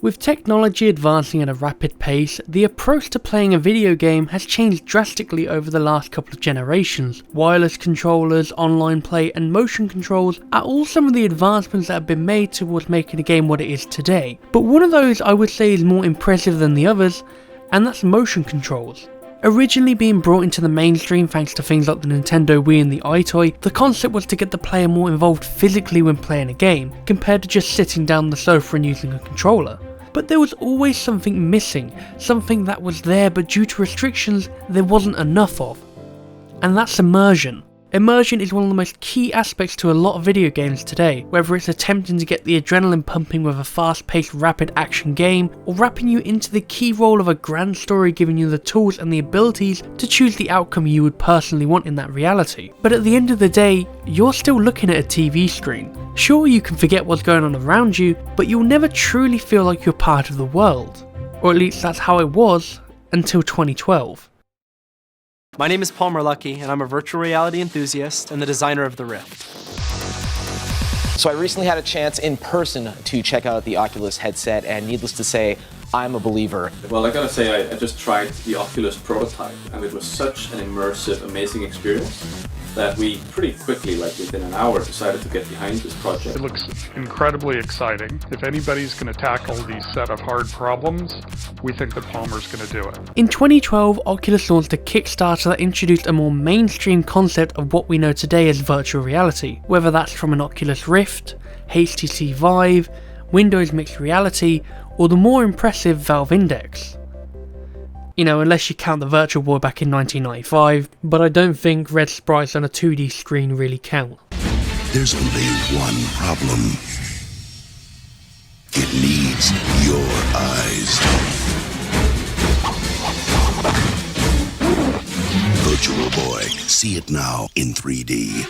With technology advancing at a rapid pace, the approach to playing a video game has changed drastically over the last couple of generations. Wireless controllers, online play and motion controls are all some of the advancements that have been made towards making a game what it is today. But one of those I would say is more impressive than the others, and that's motion controls. Originally being brought into the mainstream thanks to things like the Nintendo Wii and the iToy, the concept was to get the player more involved physically when playing a game, compared to just sitting down on the sofa and using a controller. But there was always something missing, something that was there but due to restrictions there wasn't enough of. And that's immersion. Immersion is one of the most key aspects to a lot of video games today, whether it's attempting to get the adrenaline pumping with a fast-paced rapid action game, or wrapping you into the key role of a grand story giving you the tools and the abilities to choose the outcome you would personally want in that reality. But at the end of the day, you're still looking at a TV screen. Sure, you can forget what's going on around you, but you'll never truly feel like you're part of the world. Or at least that's how it was, until 2012. My name is Paul Merlucky, and I'm a virtual reality enthusiast and the designer of the Rift. So I recently had a chance in person to check out the Oculus headset, and needless to say, I'm a believer. Well, I gotta say, I just tried the Oculus prototype, and it was such an immersive, amazing experience that we pretty quickly, like within an hour, decided to get behind this project. It looks incredibly exciting. If anybody's going to tackle these set of hard problems, we think that Palmer's going to do it. In 2012, Oculus launched a Kickstarter that introduced a more mainstream concept of what we know today as virtual reality, whether that's from an Oculus Rift, HTC Vive, Windows Mixed Reality, or the more impressive Valve Index. You know, unless you count the Virtual Boy back in 1995, but I don't think red sprites on a 2D screen really count. There's only one problem. It needs your eyes. Virtual Boy, see it now in 3D.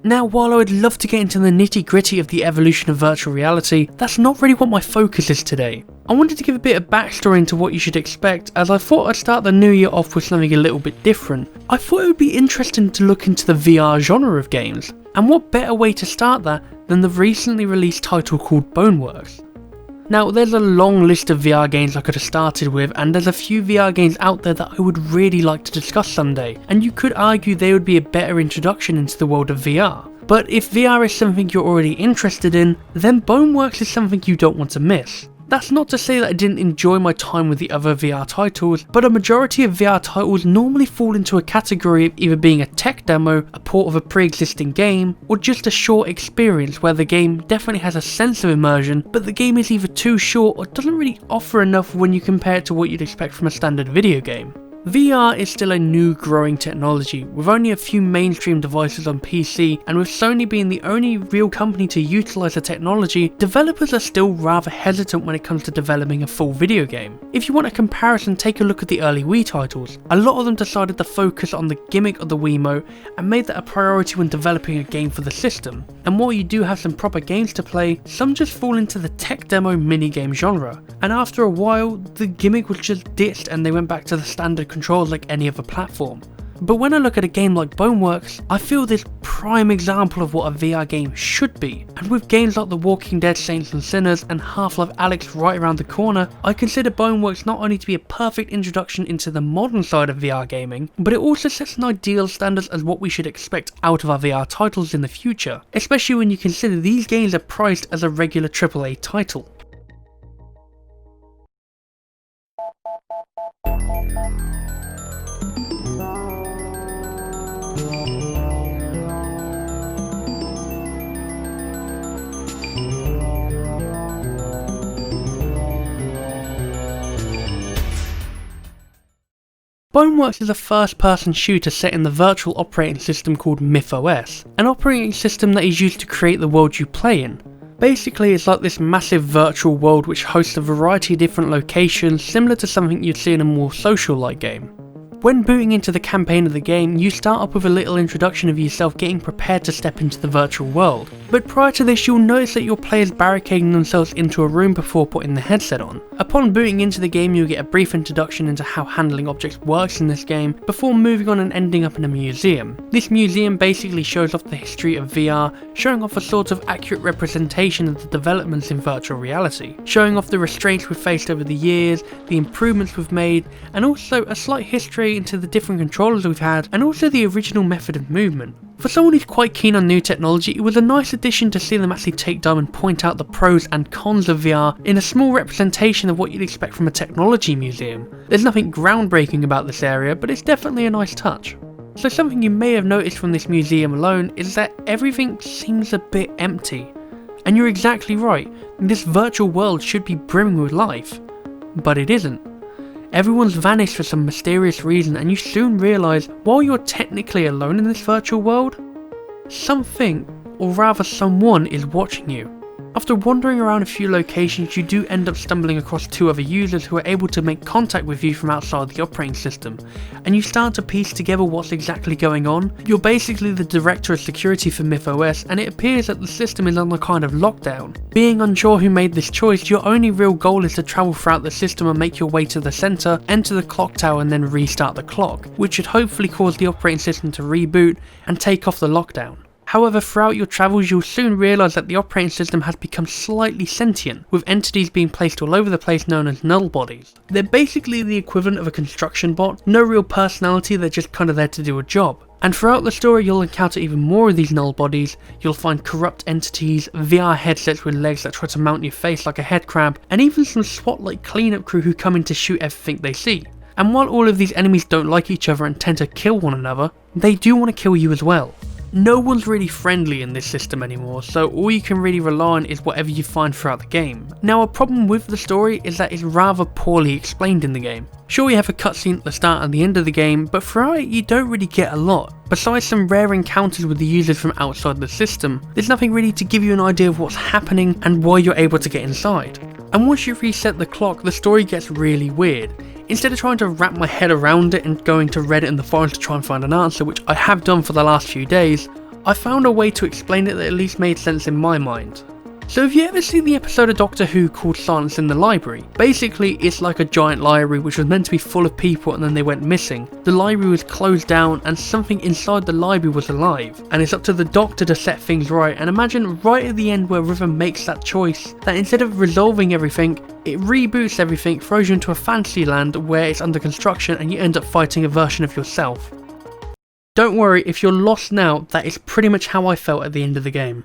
Now, while I would love to get into the nitty-gritty of the evolution of virtual reality, that's not really what my focus is today. I wanted to give a bit of backstory into what you should expect, as I thought I'd start the new year off with something a little bit different. I thought it would be interesting to look into the VR genre of games, and what better way to start that than the recently released title called Boneworks. Now, there's a long list of VR games I could have started with, and there's a few VR games out there that I would really like to discuss someday, and you could argue they would be a better introduction into the world of VR. But if VR is something you're already interested in, then Boneworks is something you don't want to miss. That's not to say that I didn't enjoy my time with the other VR titles, but a majority of VR titles normally fall into a category of either being a tech demo, a port of a pre-existing game, or just a short experience where the game definitely has a sense of immersion, but the game is either too short or doesn't really offer enough when you compare it to what you'd expect from a standard video game. VR is still a new growing technology, with only a few mainstream devices on PC, and with Sony being the only real company to utilise the technology, developers are still rather hesitant when it comes to developing a full video game. If you want a comparison, take a look at the early Wii titles. A lot of them decided to focus on the gimmick of the Wiimote and made that a priority when developing a game for the system. And while you do have some proper games to play, some just fall into the tech demo minigame genre. And after a while, the gimmick was just ditched and they went back to the standard controls like any other platform. But when I look at a game like Boneworks, I feel this prime example of what a VR game should be. And with games like The Walking Dead Saints and Sinners and Life Alyx right around the corner, I consider Boneworks not only to be a perfect introduction into the modern side of VR gaming, but it also sets an ideal standard as what we should expect out of our VR titles in the future, especially when you consider these games are priced as a regular AAA title. Boneworks is a first-person shooter set in the virtual operating system called MythOS, an operating system that is used to create the world you play in. Basically, it's like this massive virtual world which hosts a variety of different locations similar to something you'd see in a more social-like game. When booting into the campaign of the game, you start off with a little introduction of yourself getting prepared to step into the virtual world, but prior to this you'll notice that your players barricading themselves into a room before putting the headset on. Upon booting into the game you'll get a brief introduction into how handling objects works in this game, before moving on and ending up in a museum. This museum basically shows off the history of VR, showing off a sort of accurate representation of the developments in virtual reality, showing off the restraints we've faced over the years, the improvements we've made, and also a slight history into the different controllers we've had, and also the original method of movement. For someone who's quite keen on new technology, it was a nice addition to see them actually take time and point out the pros and cons of VR in a small representation of what you'd expect from a technology museum. There's nothing groundbreaking about this area, but it's definitely a nice touch. So something you may have noticed from this museum alone is that everything seems a bit empty. And you're exactly right, this virtual world should be brimming with life. But it isn't. Everyone's vanished for some mysterious reason, and you soon realise while you're technically alone in this virtual world, something, or rather someone, is watching you. After wandering around a few locations, you do end up stumbling across two other users who are able to make contact with you from outside the operating system, and you start to piece together what's exactly going on. You're basically the director of security for MythOS, and it appears that the system is on a kind of lockdown. Being unsure who made this choice, your only real goal is to travel throughout the system and make your way to the centre, enter the clock tower and then restart the clock, which should hopefully cause the operating system to reboot and take off the lockdown. However, throughout your travels you'll soon realise that the operating system has become slightly sentient, with entities being placed all over the place known as null bodies. They're basically the equivalent of a construction bot, no real personality, they're just kinda there to do a job. And throughout the story you'll encounter even more of these null bodies. You'll find corrupt entities, VR headsets with legs that try to mount your face like a head crab, and even some SWAT-like cleanup crew who come in to shoot everything they see. And while all of these enemies don't like each other and tend to kill one another, they do want to kill you as well. No one's really friendly in this system anymore, so all you can really rely on is whatever you find throughout the game. Now a problem with the story is that it's rather poorly explained in the game. Sure, you have a cutscene at the start and the end of the game, but throughout it you don't really get a lot. Besides some rare encounters with the users from outside the system, there's nothing really to give you an idea of what's happening and why you're able to get inside. And once you reset the clock, the story gets really weird. Instead of trying to wrap my head around it and going to Reddit and the forums to try and find an answer, which I have done for the last few days, I found a way to explain it that at least made sense in my mind. So have you ever seen the episode of Doctor Who called Silence in the Library? Basically it's like a giant library which was meant to be full of people and then they went missing. The library was closed down and something inside the library was alive, and it's up to the Doctor to set things right. And imagine right at the end where River makes that choice, that instead of resolving everything, it reboots everything, throws you into a fantasy land where it's under construction and you end up fighting a version of yourself. Don't worry, if you're lost now, that is pretty much how I felt at the end of the game.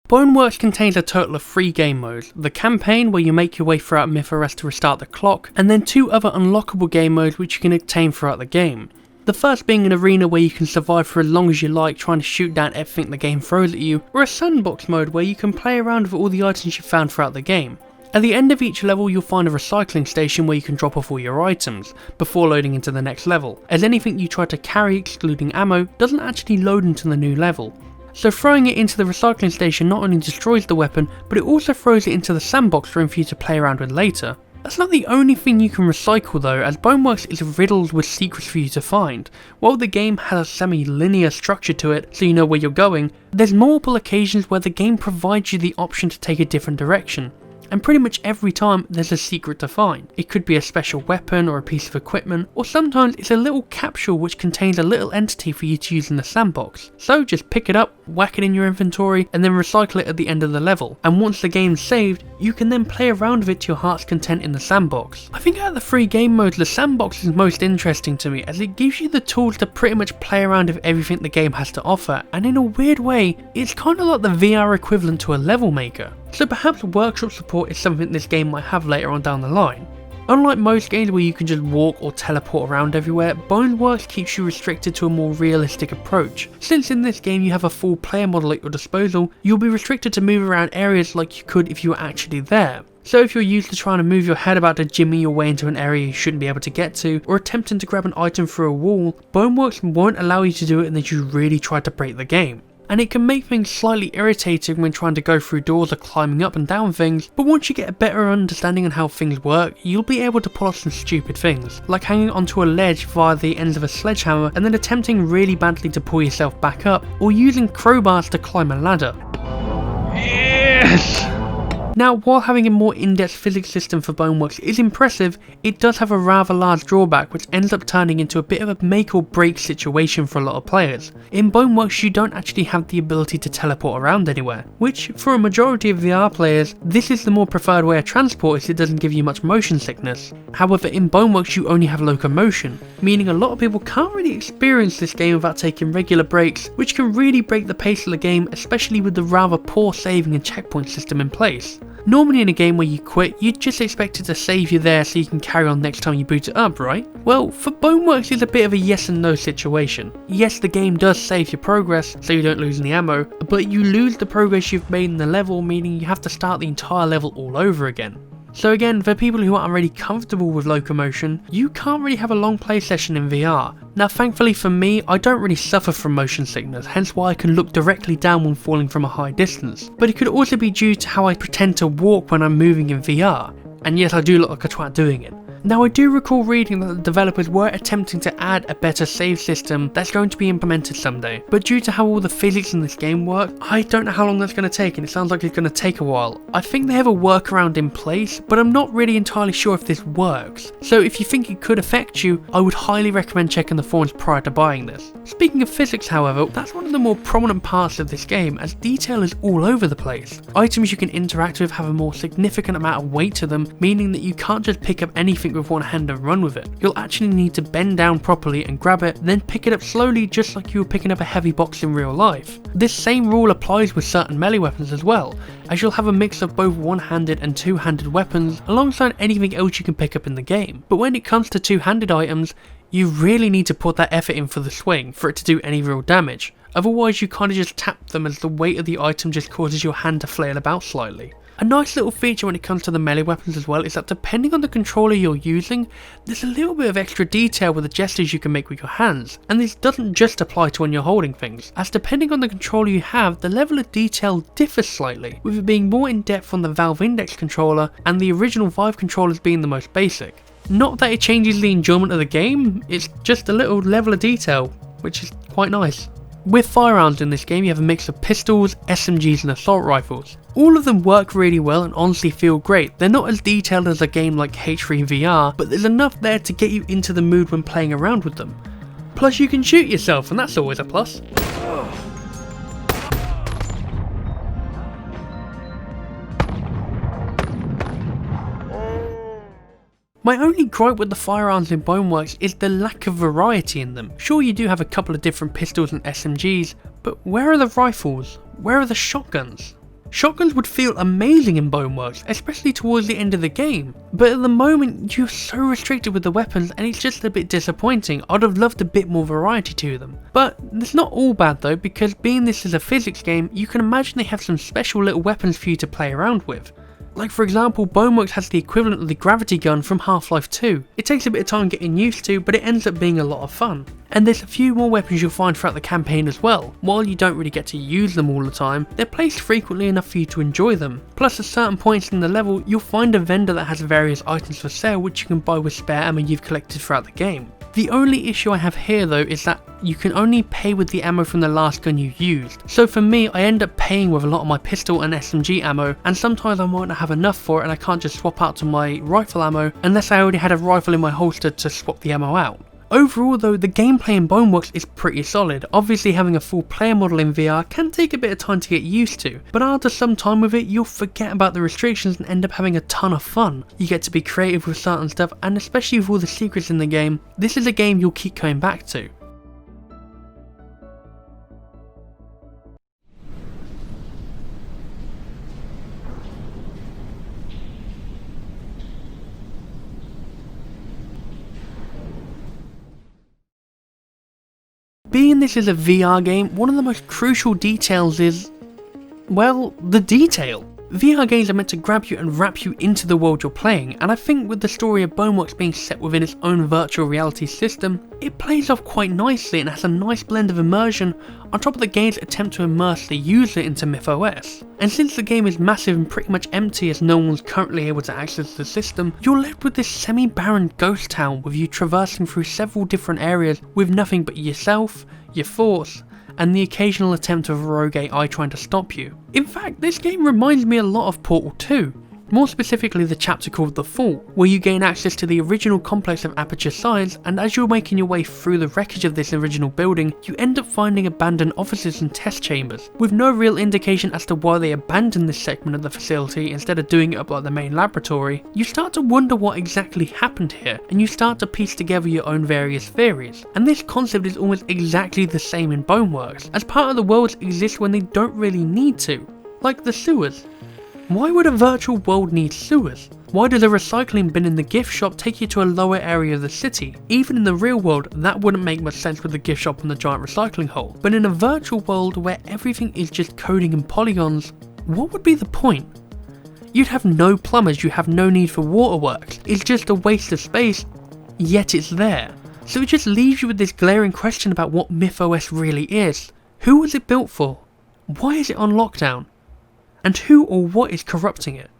Boneworks contains a total of 3 game modes: the campaign where you make your way throughout MythOS to restart the clock, and then 2 other unlockable game modes which you can obtain throughout the game. The first being an arena where you can survive for as long as you like trying to shoot down everything the game throws at you, or a sandbox mode where you can play around with all the items you found throughout the game. At the end of each level you'll find a recycling station where you can drop off all your items, before loading into the next level, as anything you try to carry excluding ammo doesn't actually load into the new level. So throwing it into the recycling station not only destroys the weapon, but it also throws it into the sandbox room for you to play around with later. That's not the only thing you can recycle though, as Boneworks is riddled with secrets for you to find. While the game has a semi-linear structure to it, so you know where you're going, there's multiple occasions where the game provides you the option to take a different direction. And pretty much every time there's a secret to find. It could be a special weapon or a piece of equipment, or sometimes it's a little capsule which contains a little entity for you to use in the sandbox. So just pick it up, whack it in your inventory, and then recycle it at the end of the level. And once the game's saved, you can then play around with it to your heart's content in the sandbox. I think out of the 3 game modes, the sandbox is most interesting to me, as it gives you the tools to pretty much play around with everything the game has to offer, and in a weird way, it's kind of like the VR equivalent to a level maker. So perhaps workshop support is something this game might have later on down the line. Unlike most games where you can just walk or teleport around everywhere, Boneworks keeps you restricted to a more realistic approach. Since in this game you have a full player model at your disposal, you'll be restricted to move around areas like you could if you were actually there. So if you're used to trying to move your head about to jimmy your way into an area you shouldn't be able to get to, or attempting to grab an item through a wall, Boneworks won't allow you to do it unless you really try to break the game. And it can make things slightly irritating when trying to go through doors or climbing up and down things, but once you get a better understanding on how things work, you'll be able to pull off some stupid things, like hanging onto a ledge via the ends of a sledgehammer and then attempting really badly to pull yourself back up, or using crowbars to climb a ladder. Yes! Now, while having a more in-depth physics system for Boneworks is impressive, it does have a rather large drawback which ends up turning into a bit of a make or break situation for a lot of players. In Boneworks you don't actually have the ability to teleport around anywhere, which for a majority of VR players, this is the more preferred way of transport as it doesn't give you much motion sickness. However, in Boneworks you only have locomotion, meaning a lot of people can't really experience this game without taking regular breaks, which can really break the pace of the game, especially with the rather poor saving and checkpoint system in place. Normally in a game where you quit, you'd just expect it to save you there so you can carry on next time you boot it up, right? Well, for Boneworks it's a bit of a yes and no situation. Yes, the game does save your progress so you don't lose any ammo, but you lose the progress you've made in the level, meaning you have to start the entire level all over again. So again, for people who aren't really comfortable with locomotion, you can't really have a long play session in VR. Now thankfully for me, I don't really suffer from motion sickness, hence why I can look directly down when falling from a high distance. But it could also be due to how I pretend to walk when I'm moving in VR. And yes, I do look like a twat doing it. Now I do recall reading that the developers were attempting to add a better save system that's going to be implemented someday, but due to how all the physics in this game work, I don't know how long that's going to take, and it sounds like it's going to take a while. I think they have a workaround in place, but I'm not really entirely sure if this works. So if you think it could affect you, I would highly recommend checking the forums prior to buying this. Speaking of physics however, that's one of the more prominent parts of this game, as detail is all over the place. Items you can interact with have a more significant amount of weight to them, meaning that you can't just pick up anything with one hand and run with it. You'll actually need to bend down properly and grab it, then pick it up slowly just like you were picking up a heavy box in real life. This same rule applies with certain melee weapons as well, as you'll have a mix of both one-handed and two-handed weapons alongside anything else you can pick up in the game. But when it comes to two-handed items, you really need to put that effort in for the swing for it to do any real damage. Otherwise you kind of just tap them as the weight of the item just causes your hand to flail about slightly. A nice little feature when it comes to the melee weapons as well is that depending on the controller you're using, there's a little bit of extra detail with the gestures you can make with your hands, and this doesn't just apply to when you're holding things, as depending on the controller you have, the level of detail differs slightly, with it being more in depth on the Valve Index controller and the original Vive controllers being the most basic. Not that it changes the enjoyment of the game, it's just a little level of detail, which is quite nice. With firearms in this game you have a mix of pistols, SMGs and assault rifles. All of them work really well and honestly feel great. They're not as detailed as a game like H3 VR, but there's enough there to get you into the mood when playing around with them. Plus you can shoot yourself, and that's always a plus. My only gripe with the firearms in Boneworks is the lack of variety in them. Sure, you do have a couple of different pistols and SMGs, but where are the rifles? Where are the shotguns? Shotguns would feel amazing in Boneworks, especially towards the end of the game, but at the moment you're so restricted with the weapons and it's just a bit disappointing. I'd have loved a bit more variety to them. But it's not all bad though, because being this is a physics game, you can imagine they have some special little weapons for you to play around with. Like for example, Boneworks has the equivalent of the gravity gun from Half-Life 2. It takes a bit of time getting used to, but it ends up being a lot of fun. And there's a few more weapons you'll find throughout the campaign as well. While you don't really get to use them all the time, they're placed frequently enough for you to enjoy them. Plus at certain points in the level, you'll find a vendor that has various items for sale which you can buy with spare ammo you've collected throughout the game. The only issue I have here though is that you can only pay with the ammo from the last gun you used. So for me, I end up paying with a lot of my pistol and SMG ammo, and sometimes I might not have enough for it and I can't just swap out to my rifle ammo unless I already had a rifle in my holster to swap the ammo out. Overall though, the gameplay in Boneworks is pretty solid. Obviously having a full player model in VR can take a bit of time to get used to, but after some time with it you'll forget about the restrictions and end up having a ton of fun. You get to be creative with certain stuff, and especially with all the secrets in the game, this is a game you'll keep coming back to. being this is a VR game, one of the most crucial details is, well, the detail. VR games are meant to grab you and wrap you into the world you're playing, and I think with the story of Boneworks being set within its own virtual reality system, it plays off quite nicely and has a nice blend of immersion on top of the game's attempt to immerse the user into MythOS. And since the game is massive and pretty much empty as no one's currently able to access the system, you're left with this semi-barren ghost town with you traversing through several different areas with nothing but yourself, your thoughts, and the occasional attempt of a rogue AI trying to stop you. In fact, this game reminds me a lot of Portal 2, more specifically the chapter called The Fall, where you gain access to the original complex of Aperture Science, and as you're making your way through the wreckage of this original building, you end up finding abandoned offices and test chambers, with no real indication as to why they abandoned this segment of the facility instead of doing it up like the main laboratory. You start to wonder what exactly happened here, and you start to piece together your own various theories. And this concept is almost exactly the same in Boneworks, as part of the worlds exist when they don't really need to, like the sewers. Why would a virtual world need sewers? Why does a recycling bin in the gift shop take you to a lower area of the city? Even in the real world, that wouldn't make much sense with the gift shop and the giant recycling hole. But in a virtual world where everything is just coding and polygons, what would be the point? You'd have no plumbers, you have no need for waterworks. It's just a waste of space, yet it's there. So it just leaves you with this glaring question about what MythOS really is. Who was it built for? Why is it on lockdown? And who or what is corrupting it?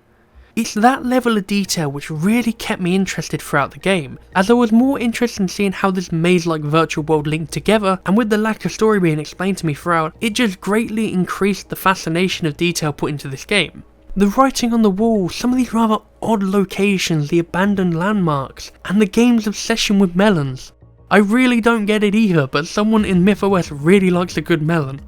It's that level of detail which really kept me interested throughout the game, as I was more interested in seeing how this maze-like virtual world linked together, and with the lack of story being explained to me throughout, it just greatly increased the fascination of detail put into this game. The writing on the wall, some of these rather odd locations, the abandoned landmarks, and the game's obsession with melons. I really don't get it either, but someone in MythOS really likes a good melon.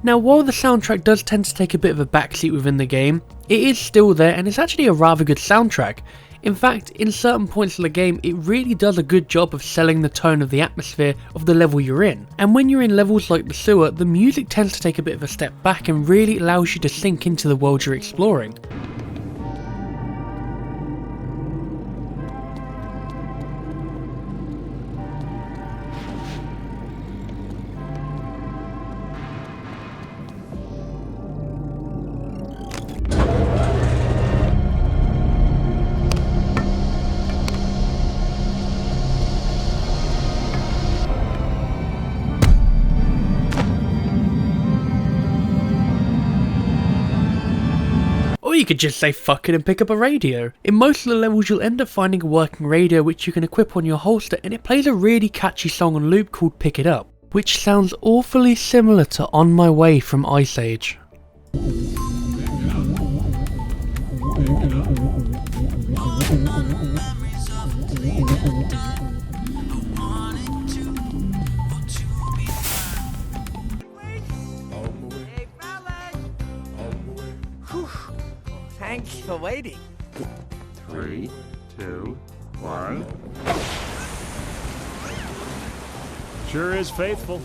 Now, while the soundtrack does tend to take a bit of a backseat within the game, it is still there and it's actually a rather good soundtrack. In fact, in certain points of the game, it really does a good job of selling the tone of the atmosphere of the level you're in. And when you're in levels like the sewer, the music tends to take a bit of a step back and really allows you to sink into the world you're exploring. Or you could just say fuck it and pick up a radio. In most of the levels you'll end up finding a working radio which you can equip on your holster, and it plays a really catchy song on loop called Pick It Up, which sounds awfully similar to On My Way from Ice Age. Thanks for waiting. 3, 2, 1. Sure is faithful.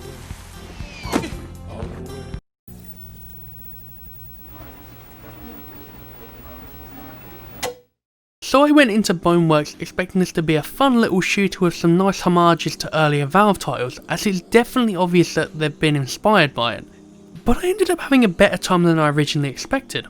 So I went into Boneworks expecting this to be a fun little shooter with some nice homages to earlier Valve titles, as it's definitely obvious that they've been inspired by it. But I ended up having a better time than I originally expected.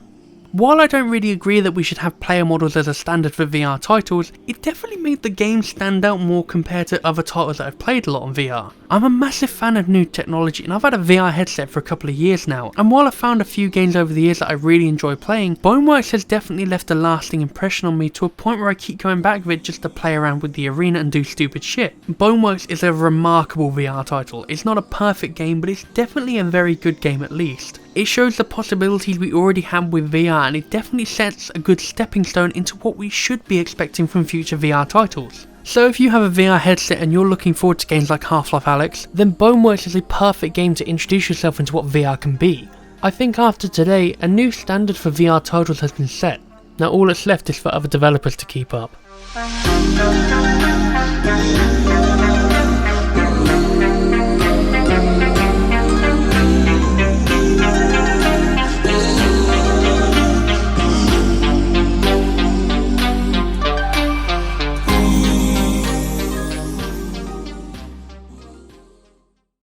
While I don't really agree that we should have player models as a standard for VR titles, it definitely made the game stand out more compared to other titles that I've played a lot on VR. I'm a massive fan of new technology and I've had a VR headset for a couple of years now, and while I've found a few games over the years that I really enjoy playing, Boneworks has definitely left a lasting impression on me to a point where I keep going back with it just to play around with the arena and do stupid shit. Boneworks is a remarkable VR title. It's not a perfect game, but it's definitely a very good game at least. It shows the possibilities we already have with VR, and it definitely sets a good stepping stone into what we should be expecting from future VR titles. So if you have a VR headset and you're looking forward to games like Life Alyx, then Boneworks is a perfect game to introduce yourself into what VR can be. I think after today, a new standard for VR titles has been set. Now all that's left is for other developers to keep up.